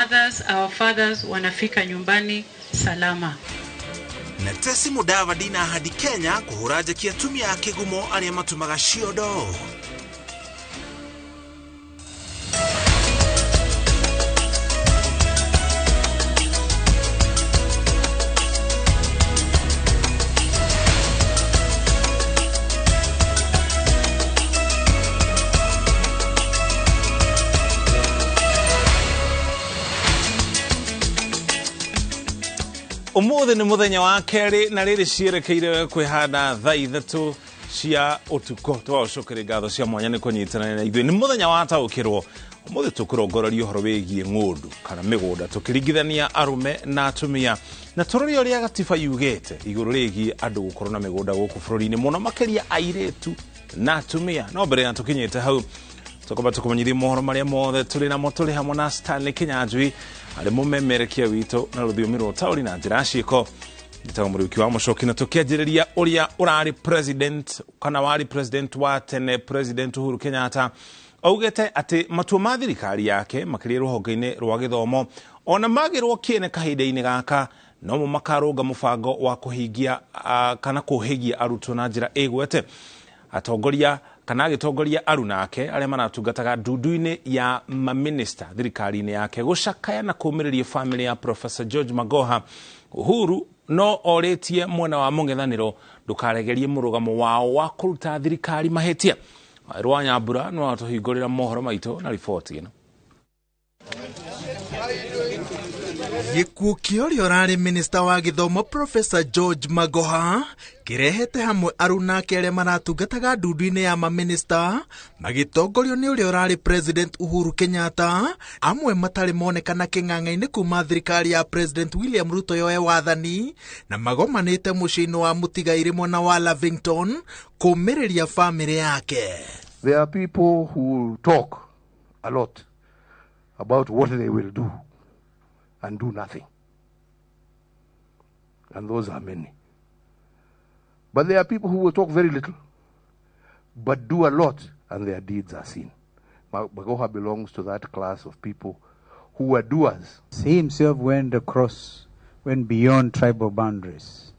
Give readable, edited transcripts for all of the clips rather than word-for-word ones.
Our fathers wanafika nyumbani salama. Netesi Mudavadi na hadi Kenya kuhuraja kiatumia kigumo aria matumaga ciondo. Umuthi ni muthenya wa keri na riri cierekeire kwihana thaa ithatu cia utuko twacukire ngatho cia mwanya ni kunyitana na ithuĩ ni muthenya wa taukirwo umuthi tukurongoreria uhoro wigie ng'undu kana migunda tukiringithania arume na atumia na turoria uria gatiba yugite iguru rigie andu gukorwo na migunda guku bururi-ini muno makiria airetu na atumia no mbere ya tukinyite hau tukoba tukumenyithia mohoro maria mothe turi namo turi hamwe na Stanley Kinyanjui ari mumemerekia wito na ruthiumi rwa tauri na njira ciiko gitago muruki wa mucoki na tukianjiriria uria urari president kana wari president wa tene president Uhuru Kenyatta augete ati matua ma thirikari yake makiria ruhonge-ini rwa githomo ona magirwo kiene kahinda-ini gaka no mo makarunga mubango wa kuhingia kana kuhigia arutwo na njira igwete atongoria kana agitongoria arunake aria maratungataga ndundu-ini ya maminista thirikari-ini yake gucakaya na kumiriria family ya Professor George Magoha. Uhuru no oretie mwena wa mung'ethaniro ndukaregerie murugamo wao wa kuruta thirikari mahetia. Rwa Nyambura no atuhingurira mohoro maito na ripoti ino. Gikuo kĩorio rarĩ minista wa gĩthomo Professor George Magoha kirehete hamwe arunake arĩa maratungataga ndundu-inĩ ya maminista magĩtongorio nĩ ũrĩa ũrarĩ President Uhuru Kenyatta, amwe matarĩ monekana kĩng'ang'a-inĩ kuma thirikari ya President William Ruto yoe wathani na magomanĩte mũciĩ-inĩ wa mũtigairĩ mwena wa Lavington kũmĩrĩria family yake. There are people who talk a lot about what they will do and do nothing. And those are many. But there are people who will talk very little, but do a lot, and their deeds are seen. Magoha belongs to that class of people who are doers. He himself went beyond tribal boundaries.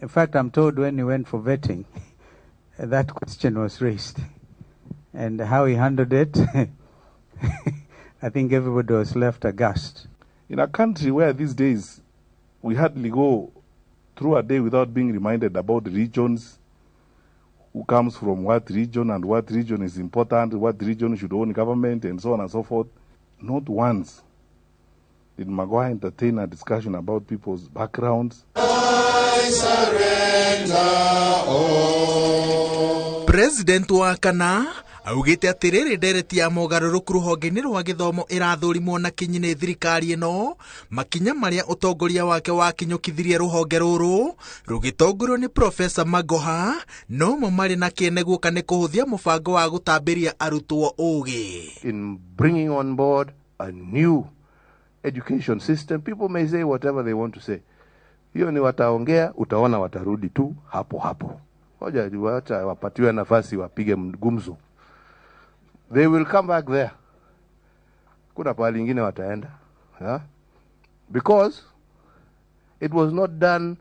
In fact, I'm told when he went for vetting, that question was raised. And how he handled it, I think everybody was left aghast. In a country where these days we hardly go through a day without being reminded about regions, who comes from what region and what region is important, what region should own government, and so on and so forth, not once did Magoha entertain a discussion about people's backgrounds. I surrender all. President Wakana augite atiriri ndereti ya mogaruruku ruhonge-ini rwa githomo irathurimwo na kinyi ni thirikari ino makinya maria utongoria wake wakinyukithirie ruhonge ruru rugitongorio ni Professor Magoha no mo mari na kieneguo kane kuhuthia mubango wa gutambiria arutwo ugi. In bringing on board a new education system, people may say whatever they want to say. Hiyo ni wataongea, utaona watarudi tu hapo hapo. Hoja wacha wapatiwe nafasi wapige gumzo. They will come back there. Kuna pahali ingine wataenda. Yeah? Because it was not done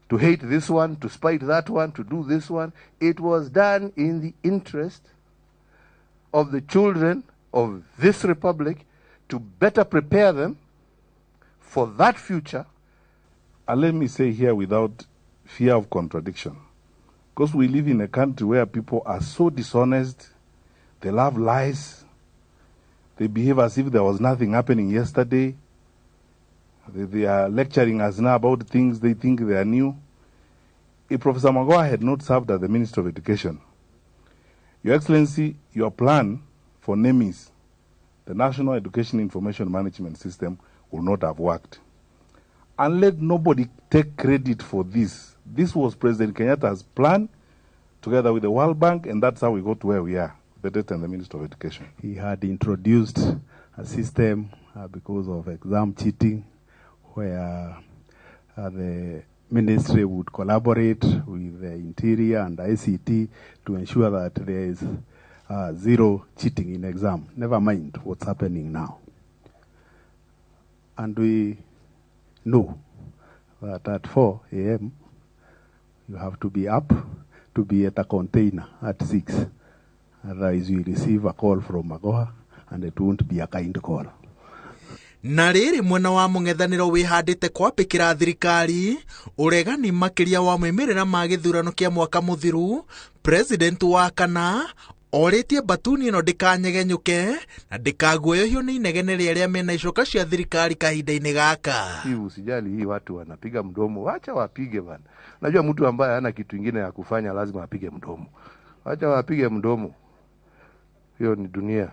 to hate this one, to spite that one, to do this one. It was done in the interest of the children of this republic to better prepare them for that future. And let me say here without fear of contradiction, because we live in a country where people are so dishonest, they love lies, they behave as if there was nothing happening yesterday, they are lecturing us now about things they think they are new. If Professor Magoha had not served as the Minister of Education, Your Excellency, your plan for NEMIS, the National Education Information Management System, will not have worked. And let nobody take credit for this. This was President Kenyatta's plan together with the World Bank, and that's how we got to where we are, the Data and the Minister of Education. He had introduced a system because of exam cheating where the ministry would collaborate with the Interior and ICT to ensure that there is zero cheating in exam. Never mind what's happening now. And we know that at 4 a.m. you have to be up to be at a container at 6. Otherwise you receive a call from Magoha and it won't be a kind call. Na rĩrĩ mwena wa mũng'ethanĩro wĩhandĩte kwapĩkĩra thirikari ũregani makĩria wa moimĩrĩra ma gĩthurano kĩa mwaka mũthiru, President wa kana orĩtie batuni ĩno ndĩkanyegenyũke na ndĩkaguoyohio nĩ inegene rĩrĩa mena icoka cia thirikari kahinda-inĩ gaka. Hii usijali, hii watu wanapiga mdomo, wacha wapige bana. Najua mtu ambaye hana kitu kingine ya kufanya lazima apige mdomo. Wacha wapige mdomo. Hiyo ni dunia.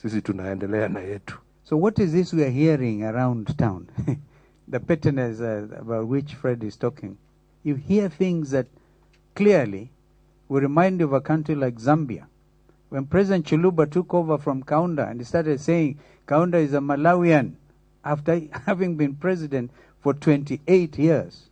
Sisi tunaendelea na yetu. So what is this we are hearing around town? The pettiness about which Fred is talking. You hear things that clearly will remind you of a country like Zambia. When President Chuluba took over from Kaunda and he started saying Kaunda is a Malawian after having been president for 28 years.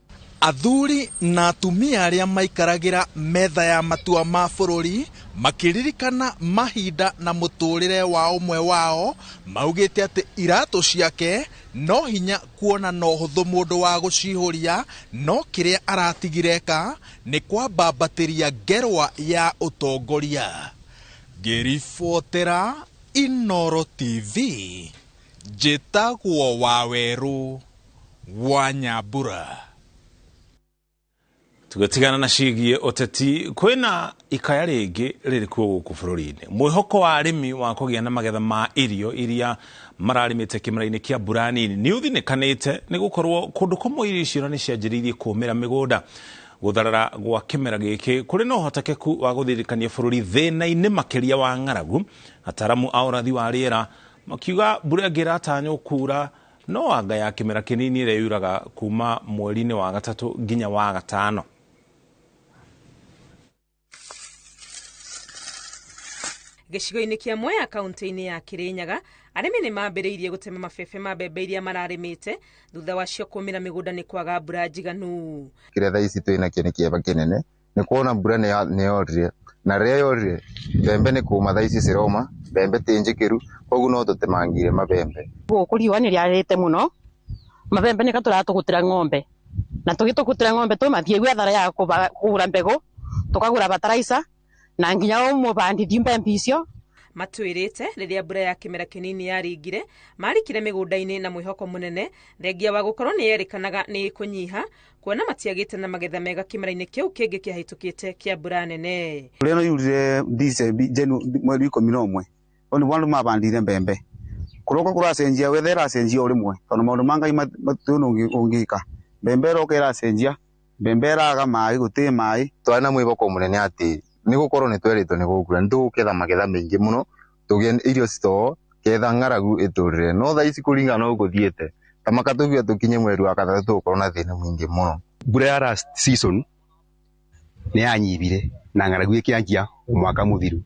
Athuri na atumia arĩa maikaragira metha ya matua ma bũrũri makiririkana mahinda na mũtũrĩre wa ũmwe wao maugĩte atĩ iratũ ciake no hinya kuona no hũthũ mũndũ wa gũcihũria, no kĩrĩa aratigireka nĩ kwambambatĩria ngerwa ya ũtongoria. Ngĩribotera Inooro TV, njĩtagwo Waweru wa Nyambura. Tugatigana na ciĩgiĩ ũteti, kwĩna ikaya rĩngĩ rĩrĩ kuo gũkũ bũrũri-inĩ. Mwĩhoko wa arĩmi wa kũgĩa na magetha ma irio iria mararĩmĩte kĩmera-inĩ kĩa mbura nini nĩ ũthinĩkanĩte nĩ gũkorwo kũndũ kũmwe irio icio nĩ cianjĩrĩirie kũũmĩra mĩgũnda. Gũtharara gwa kĩmera gĩkĩ kũrĩ na ũhotekeku wa gũthirikania bũrũri thĩna-inĩ makĩria wa ng'aragu. Ataramu a ũrathi wa rĩera makiuga mbura ĩngĩratanywo kuura no anga ya kĩmera kĩnini ĩrĩa yuraga kuma mweri-inĩ wa gatatũ nginya wa gatano. Gĩcigo-inĩ kĩa Mwea kaunti-inĩ ya Kirinyaga, arĩmi nĩ mambĩrĩirie gũtema mabebe ma mbembe iria mararĩmĩte thutha wacio kũũmĩra mĩgũnda nĩ kwaga mbura njiganu. Kĩrĩa thaa ici twĩnakĩo nĩ kĩeba kĩnene, nĩ kuona mbura nĩ yorire, na rĩrĩa yorire mbembe nĩ kũũma thaa ici ciroma, mbembe ti njĩkĩru, koguo no tũtemangire mabembe. Gũkũ riũa nĩ rĩarĩte mũno, mabembe nĩ tũratũgũtĩra ng'ombe, na tũgĩtũgũtĩra ng'ombe tũmathiĩ gwethara ya kũgũra mbegũ, tũkagũra bataraica na nginya ũmũbandithia mbembe icio. Matwĩrĩte rĩrĩa mbura ya kĩmera kĩnini yaringire marikire mĩgũnda-inĩ na mwĩhoko mũnene thengia wa gũkorwo nĩ yerĩkanaga nĩ kũnyiha kuona matiagĩte na magetha mega kĩmera-inĩ kĩu kĩngĩ kĩahĩtũkĩte kĩa mbura nene. Rĩo yurire mweri 11 oni wandu mabandire mbembe kũroka kũracenjia wethe ĩracenjia o rĩmwe tondũ maũndũ ma Ngai matũno ũngĩka mbembe ĩroka ĩracenjia mbembe ĩraga maĩ gũtĩ maĩ. Twarĩ na mwĩhoko mũnene atĩ nĩ gũkorwo nĩ twerĩtwo nĩ gũkura nĩ tũgũketha magetha maingĩ mũno tũgĩe irio citoo ketha ng'aragu ĩtũrĩre, no thaa ici kũringana na gũthiĩte ta makatũbia tũkinye mweri wa gatatũ tũgũkorwo na thĩna mũingĩ mũno. Mbura ya last season nĩ yanyibire na ng'aragu ĩkĩanjia mwaka mũthiru,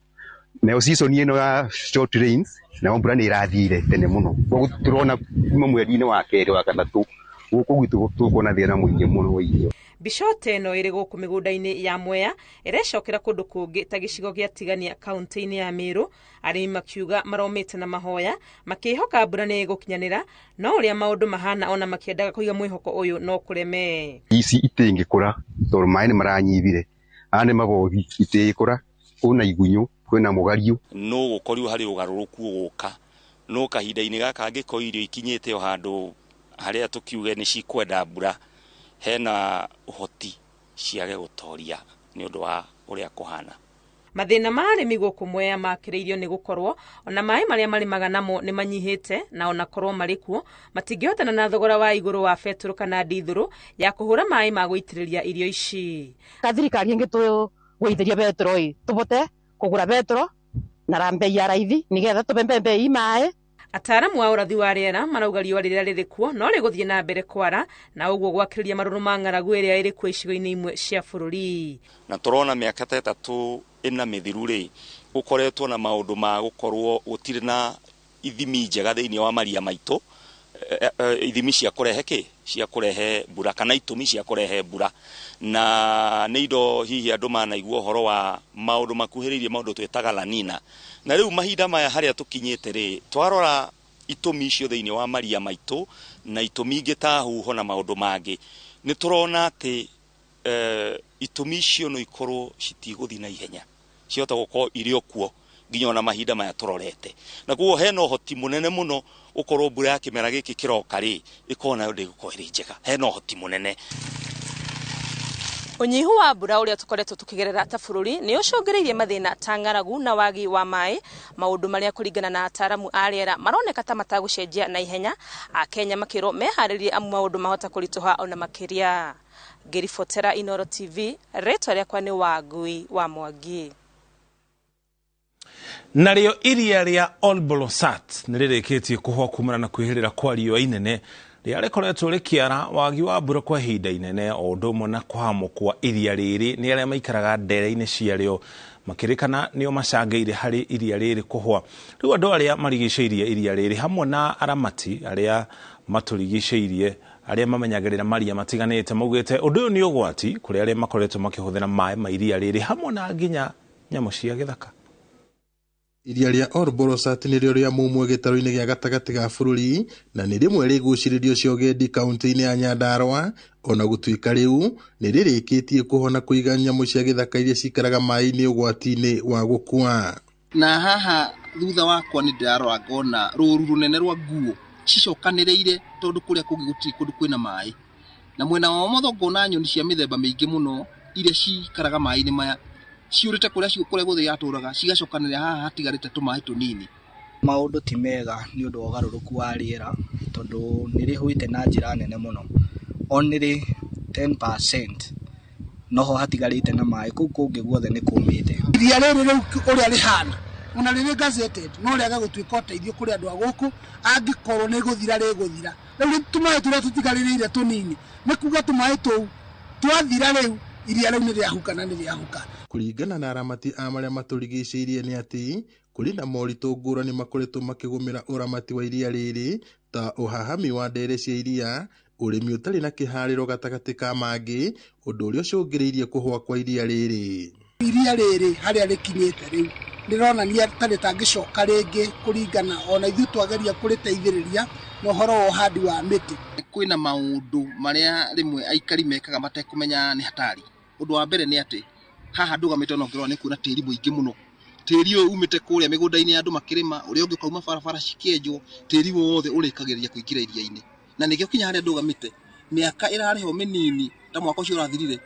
nayo season ĩno ya short rains na mbura nĩ ĩrathire tene mũno, koguo tũrona kuma mweri-inĩ wa kerĩ wa gatatũ gũkũ gwitũ tũkuona thĩna mũingĩ mũno wa irio. Bishota ĩno ĩrĩ gũkũ mĩgũnda-inĩ ya Mwea ĩrecokera kũndũ kũngĩ ta gĩcigo gĩa Tigania kaunti-inĩ ya Meru, arĩmi makiuga maromĩte na mahoya makĩhoka mbura nĩ ĩgũkinyanĩra, no ũrĩa maũndũ mahana ona makĩendaga kũiga mwĩhoko ũyũ no kũreme. Ici itingĩkũra tondũ maĩ nĩ maranyibire, aya nĩ magothi itingĩkũra, kwĩna igunyũ kwĩna mũgariũ. No gũkorirwo harĩ ũgarũrũku ũgũka, no kahinda-inĩ gaka angĩkorwo irio ikinyĩte o handũ harĩa tũkiuge nĩ cikwenda mbura hena ũhoti ciage gũtoria nĩ ũndũ wa ũrĩa kũhana. Mathĩna ma arĩmi gũkũ Mwea makĩrĩirio nĩ gũkorwo ona maĩ marĩa marĩmaga namo nĩ manyihĩte na ona korwo marĩ kuo matingĩhotana na thogora wa igũrũ wa betũrũ kana ndithũrũ ya kũhũra maĩ ma gũitĩrĩria irio ici. Thirikari ĩngĩtũgũithĩria betũrũ tũbote kũgũra betũrũ na mbei ya raithi nĩgetha tũbembe mbei maĩ. Ataramu wa ũrathi wa rĩera marauga riũa rĩrĩa rĩrĩ kuo no rĩgũthiĩ na mbere kwara na ũguo gwakĩrĩria marũrũ ma ng'aragu ĩrĩa ĩrĩ kuo icigo-inĩ imwe cia bũrũri. Na tũrona mĩaka ta ĩtatũ ĩna mĩthiru rĩ gũkoretwo na maũndũ ma gũkorwo gũtirĩ na ithimi njega thĩinĩ wa maria maitũ, ithimi cia kũrehe cia kũrehe mbura kana itũmi cia kũrehe mbura, na nĩ indo hihi andũ manaigua ũhoro wa maũndũ makuhĩrĩirie maũndũ twĩtaga La Nina. Na rĩu mahinda maya harĩa tũkinyĩte rĩ twarora itumi icio thiini wa maria maitũ na itumi ingĩ ta huho na maũndũ mangĩ nĩ tũrona atĩ itumi icio no ikorwo citigũthi na ihenya ciota gũkorwo irĩ okuo nginya ona mahinda maya tũrorete na kuo hena ũhoti mũnene mũno ũkorwo mbura ya kĩmera gĩkĩ kĩroka rĩ ĩkorwo nayo ndĩgũkorwo ĩrĩ njega hena ũhoti mũnene. Unyihu wa mbura uria tukoretwo tukigerera ta bururi ni ucungireirie mathina ta ng'aragu na wagi wa mai, maundu maria kuringana na ataramu a riera maroneka ta matagucenjia na ihenya, Akenya makiro meharirie amu maundu mahota kurituha ona makiria. Ngiribotera Inooro TV, rĩtwa rĩakwa nĩ Wangui wa Mwangi. Narĩo iria rĩa Olbolosat nĩrĩrĩkĩtie kũhwa kumana na kwĩhĩrĩra kwa riũa inene rĩrĩa rĩkoretwo rĩkĩara wagi wa mbura kwa ihinda inene o ũndũ ũmwe na kũhamũkwa iria rĩrĩ nĩ arĩa maikaraga ndere-inĩ ciarĩo makĩrĩkana nĩo macangĩire harĩ iria rĩrĩ kũhwa. Rĩu andũ arĩa marigicĩirie iria rĩrĩ hamwe na aramati arĩa matũrigicĩirie arĩa mamenyagĩrĩra maria matiganĩte maugĩte ũndũ ũyũ nĩ ũgwati kũrĩ arĩa makoretwo makĩhũthĩra maĩ ma iria rĩrĩ hamwe na nginya nyamũ cia gĩthaka. Iria rĩa Olbolosat nĩrĩo rĩa mũmwe gĩtarũ-inĩ gĩa gatagatĩ ga bũrũri na nĩ rĩmwe rĩgucĩrĩrio cia ũgendi kaunti-inĩ ya Nyandarua, ona gũtuĩka rĩu nĩ rĩrĩkĩtie kũhona kũiga nyamũ cia gĩthaka iria cikaraga maĩ-inĩ ũgwati-inĩ wa gũkua. Na haha thutha wakwa nĩ ndĩrarora ngona rũru rũnene rwa nguo cicokanĩrĩire tondũ kũrĩa kũngĩ gũtirĩ kũndũ kwĩna maĩ, na mwena wa ũmotho ngona nyoni cia mĩthemba mĩingĩ mũno iria cikaraga maĩ-inĩ maya ciũrĩte kũrĩa gũthĩ yatũraga cigacokanĩrĩra haha hatigarĩte tũmaĩ tũnini. Maũndũ ti mega nĩ ũndũ wa ũgarũrũku wa rĩera tondũ nĩ rĩhũĩte na njĩra nene mũno, only 10% noho hatigarĩte na maĩ, kũu kũngĩ guothe nĩ kũmĩte. Iria rĩrĩ rĩu ũrĩa rĩhana ona rĩrĩ gazetted no rĩaga gũtuĩka ũteithio kũrĩ andũ a gũkũ angĩkorwo nĩ gũthira rĩgũthira. Rĩu tũmaĩ tũrĩa tũtigarĩrĩire tũnini nĩ kuga tũmaĩ tũu twathira rĩu iria rĩu nĩ rĩahukana nĩ rĩahuka. Kũringana na aramati a marĩa matũrigicĩirie nĩ atĩ kũrĩ na moritũ ngũrani makoretwo makĩgũmĩra ũramati wa iria rĩrĩ ta ũhahami wa ndere cia iria, ũrĩmi ũtarĩ na kĩharĩro gatagatĩ ka mangĩ, ũndũ ũrĩa ũcũngĩrĩirie kũhwa kwa iria rĩrĩ. Iria rĩrĩ harĩa rĩkinyĩte rĩu rĩronania ta rĩtangĩcoka rĩngĩ kũringana ona ithuĩ twageria kũrĩteithĩrĩria na ũhoro wa ũhandi wa mĩtĩ. Kwĩna maũndũ marĩa rĩmwe aikari mekaga matekũmenya nĩ hatari. Ũndũ wa mbere nĩ atĩ haha ndũgamĩte ona ũngĩrora nĩ kuona tĩri mũingĩ mũno. Tĩri ũyũ umĩte kũrĩa mĩgũnda-inĩ ya andũ makĩrĩma, ũrĩa ũngĩ kauma barabara cikĩenjwo, tĩri wothe ũrĩkagĩrĩria kũingĩra iria-inĩ. Na nĩkĩo kinya harĩa ndũgamĩte mĩaka ĩrarĩho mĩnini ta mwaka ũcio ũrathirire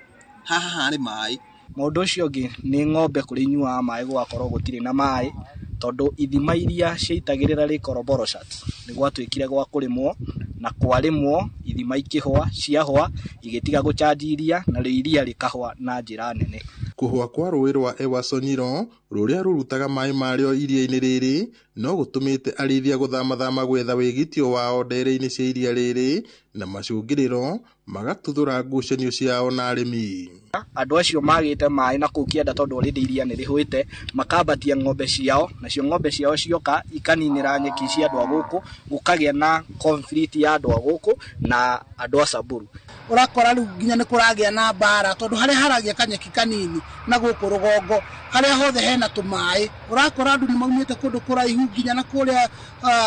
haha harĩ maĩ. Mũndũ ũcio ũngĩ nĩ ng'ombe kũrĩ inyuaga maĩ gũgakorwo gũtirĩ na maĩ tondũ ithima iria ciaitagĩrĩra rĩko Olbolosat nĩ gwatuĩkire gwa kũrĩmwo na kwarĩmwo ithima ikĩhwa ciahwa igĩtiga gũchanji iria na rĩu iria rĩkahwa na njĩra nene. Kũhwa kwa rũĩ rwa Ewasonyiro rũrĩa rũrutaga maĩ marĩo iria-inĩ rĩrĩ no gũtũmĩte arĩithia gũthamathama gwetha wĩgitio wao ndere-inĩ cia iria rĩrĩ na macũngĩrĩro magatuthũra ngucanio ciao na arĩmi. Andũ acio magĩte maĩ na kũu kĩanda tondũ already iria nĩ rĩhũĩte makambatia ng'ombe ciao, nacio ng'ombe ciao cioka ikaninĩra nyeki cia andũ a gũkũ, gũkagĩa na conflict ya andũ a gũkũ na andũ a Samburu. Ũrakora rĩu nginya nĩ kũragĩa na mbara tondũ harĩa haragĩa kanyeki kanini na gũkũ rũgongo harĩa hothe hena tũmaĩ, ũrakora andũ nĩ maumĩte kũndũ kũraihu nginya na kũrĩa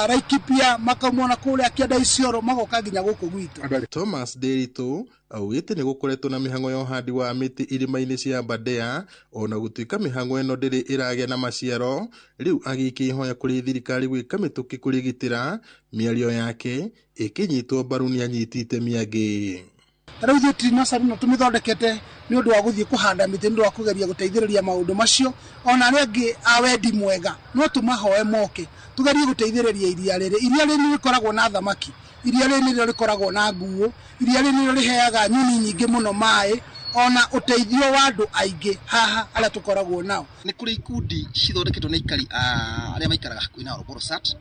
Laikipia makaumwo na kũrĩa kĩanda Isiolo magoka nginya gũkũ gwitũ. Thomas Nderitu augĩte nĩ gũkoretwo na mĩhang'o ya ũhandi wa mĩtĩ irĩma-inĩ cia Aberdare, ona gũtuĩka mĩhang'o ĩno ndĩrĩ ĩragĩa na maciaro, rĩu agĩikia ihoya kũrĩ thirikari gwĩka mĩtũkĩ kũrigitĩra, mĩario yake ĩkĩnyitwo mbaru nĩ anyitĩte mĩangĩ. Rĩu thirikari no tũmĩthondekete nĩ ũndũ wa gũthiĩ kũhanda mĩtĩ nĩ ũndũ wa kũgeria gũteithĩrĩria maũndũ macio, ona arĩa angĩ a wendi mwega no tũmahoe moke tũgerie gũteithĩrĩria iria rĩrĩ. Iria rĩrĩ nĩ rĩkoragwo na thamaki, iria rĩrĩ nĩrĩo rĩkoragwo na nguo, iria rĩrĩ nĩrĩo rĩheaga nyoni nyingĩ mũno maĩ, ona ũteithio wa andũ aingĩ haha arĩa tũkoragwo nao. Nĩ kũrĩ ikundi cithondeketwo nĩ aikari arĩa maikaraga hakuhĩ na Olbolosat,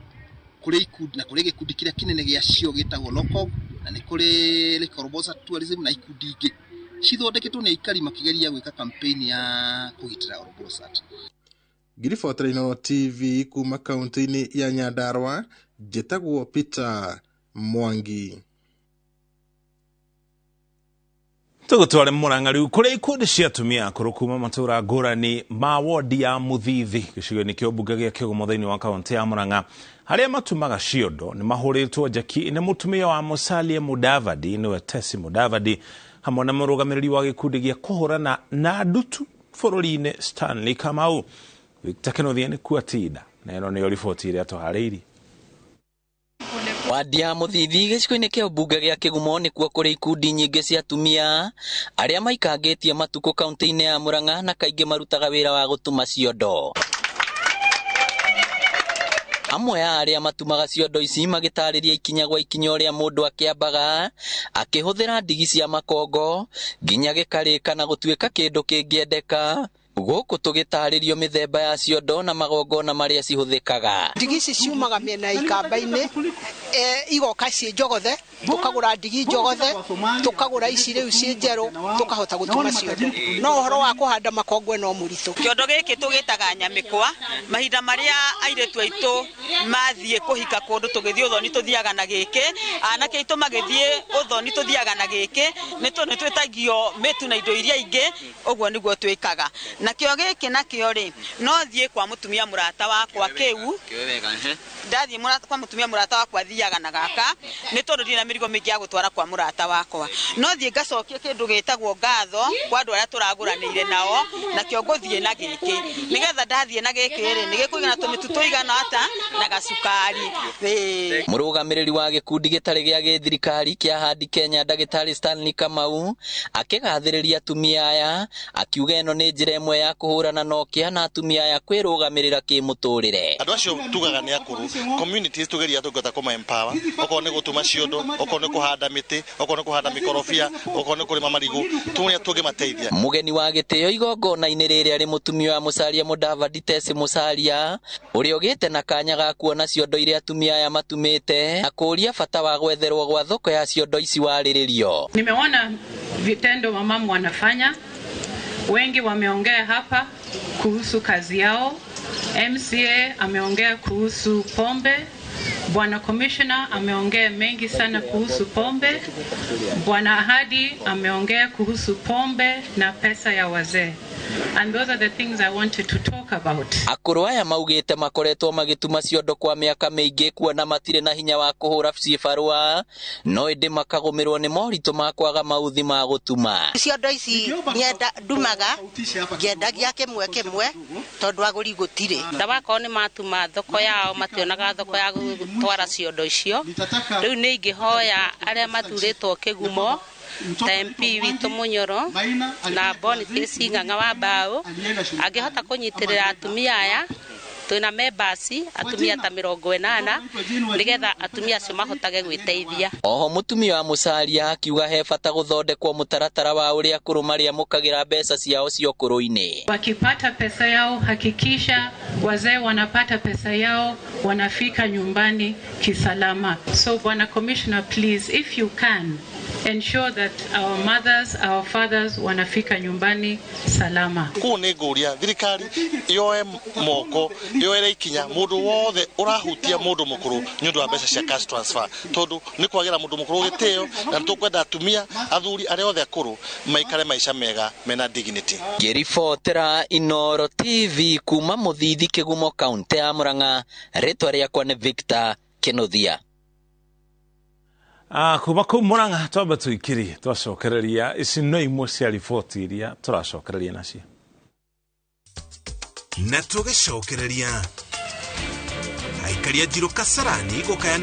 kũrĩ ikundi na kũrĩ gĩkundi kĩrĩa kĩnene gĩacio gĩtagwo local, na nĩ kũrĩ Lake Olbolosat Tourism na ikundi ingĩ cithondeketwo nĩ aikari makĩgeria gwĩka campaign ya kũgitĩra Olbolosat. Ngiribotera Inooro TV kuma kaunti-inĩ ya Nyandarua, njĩtagwo Peter Mwangi. Tugutware Murang'a riu kuria ikundi cia atumia akuru kuma matura ngurani ma wodi ya Muthithi gicigo-ini kia mbunge gia Kigumo thiini wa kaunti ya Murang'a haria matumaga ciondo ni mahuritwo njaki ni mutumia wa Musalia Mudavadi niwe Tesi Mudavadi hamwe na murugamiriri wa gikundi gia kuhurana na ndutu bururi-ini Stanley Kamau. Victor Kenothia ni kuatinda na ino niyo riboti iria tuharĩirie. Wadi ya Muthithi gicigo-ini kia mbunge gia Kigumo ni kuo kuri ikundi nyingi cia atumia aria maikangitie matuko kaunti-ini ya Murang'a na kaingi marutaga wira wa gutuma ciondo. Amwe ya aria matumaga ciondo ici magitariria ikinya gwa ikinya uria mundu akiambaga akihuthira ndigi cia makongo nginya gikarika na gutuika kindu kingiendeka. Guku tugitaririo mithemba ya ciondo na magongona maria cihuthikaga. Ndigi ici ciumaga miena ikamba-ini igoka cie njogothe tukagura ndigi njogothe tukagura ici riu cie njeru tukahota gutuma ciondo. No uhoro wa kuhanda makongo no muritu. Kiondo giki tugitaga nyamikwa mahinda maria airetu aitu mathie kuhika kundu tugithie uthoni tuthiaga na giki anake aitu magithie uthoni tuthiaga na giki ni twitagio metu na indo iria ingi uguo niguo twikaga. Na kio giki na kio ri no thie kwa mutumia murata wakwa kiu ndathie murata kwa mutumia murata wakwa thiaga na gaka ni tondu ndina mirigo mingi ya gutwara kwa murata wakwa no thie ngacokia kindu gitagwo ngatho kwa andu aria turaguranire nao na kio nguthie na giki nigetha ndathie na giki ri ni gikuigana tumitu tuigana ata na gacukari. Murugamiriri wa gikundi gitari gia githirikari kia Hadi Kenya Ndagitari Stanley Kamau akigathiriria atumia aya akiuga ino ni njira imwe ya kuhurana nokia na atumia aya kwirugamirira kimuturire. Andu acio tugaga ni akuru communities tugeria tugota kuma empower oko ni gutuma ciondo oko ni kuhanda miti oko ni kuhanda mikorofia oko ni kurima marigu turia tuge mateithia. Mugeni wa gitio igongona-ini riri ari mutumia wa Musalia Mudavadi Tesi Musalia uria ugite na kanya ga kuona ciondo iria atumia aya matumite na kuria bata wa gwetherwo gwa thoko ya ciondo ici wariririo. Nimeona vitendo mamamu wanafanya. Wengi wameongea hapa kuhusu kazi yao. MCA ameongea kuhusu pombe. Bwana Commissioner ameongea mengi sana kuhusu pombe. Bwana Hadi ameongea kuhusu pombe na pesa ya wazee. And those are the things I wanted to talk about. Akuru aya maugite makoretwo magituma ciondo kwa miaka mingi kuona matire na hinya wa kuhura cibarua no indi makagumirwo ni moritu ma kwaga mauthi ma gutuma. Ciondo ici nyenda ndumaga ngendagia kimwe kimwe tondu aguri gutire. Ndabako ni matuma thoko yao mationaga thoko ya gutwara ciondo icio. Riu ni ingihoya aria mathuritwo Kigumo ta MP witu Munyoro na Boniface Ng'ang'a wa Mbao angihota kunyitirira atumia aya twina members atumia ta 80 nigetha atumia acio mahotage gwiteithia. Oho mutumia wa Musalia akiuga he bata guthondekwo mutaratara wa uria akuru maria mukagira mbeca ciao cio kuru-ini. Wakipata pesa yao hakikisha wazee wanapata pesa yao wanafika nyumbani kisalama. So Bwana Commissioner, please if you can ensure that our mothers, our fathers wanafika nyumbani salama. Ku ni nguria thirikari yoe moko yoere ikinya mundu wothe urahutia mundu mukuru nyundu wa mbeca cia cash transfer tondu ni kwagira mundu mukuru giteo na tukwenda atumia athuri aria othe akuru maikare maisha mega mena dignity. Ngiribotera Inooro TV kuma Muthithi Kigumo kaunti ya Murang'a ritwa riakwa ni Victor Kenothia. Kuma kuu Murang'a twamba tuikiri twacokereria ici no imwe cia riboti iria turacokereria nacio na tugicokereria aikari a Njiro Kasarani gukaya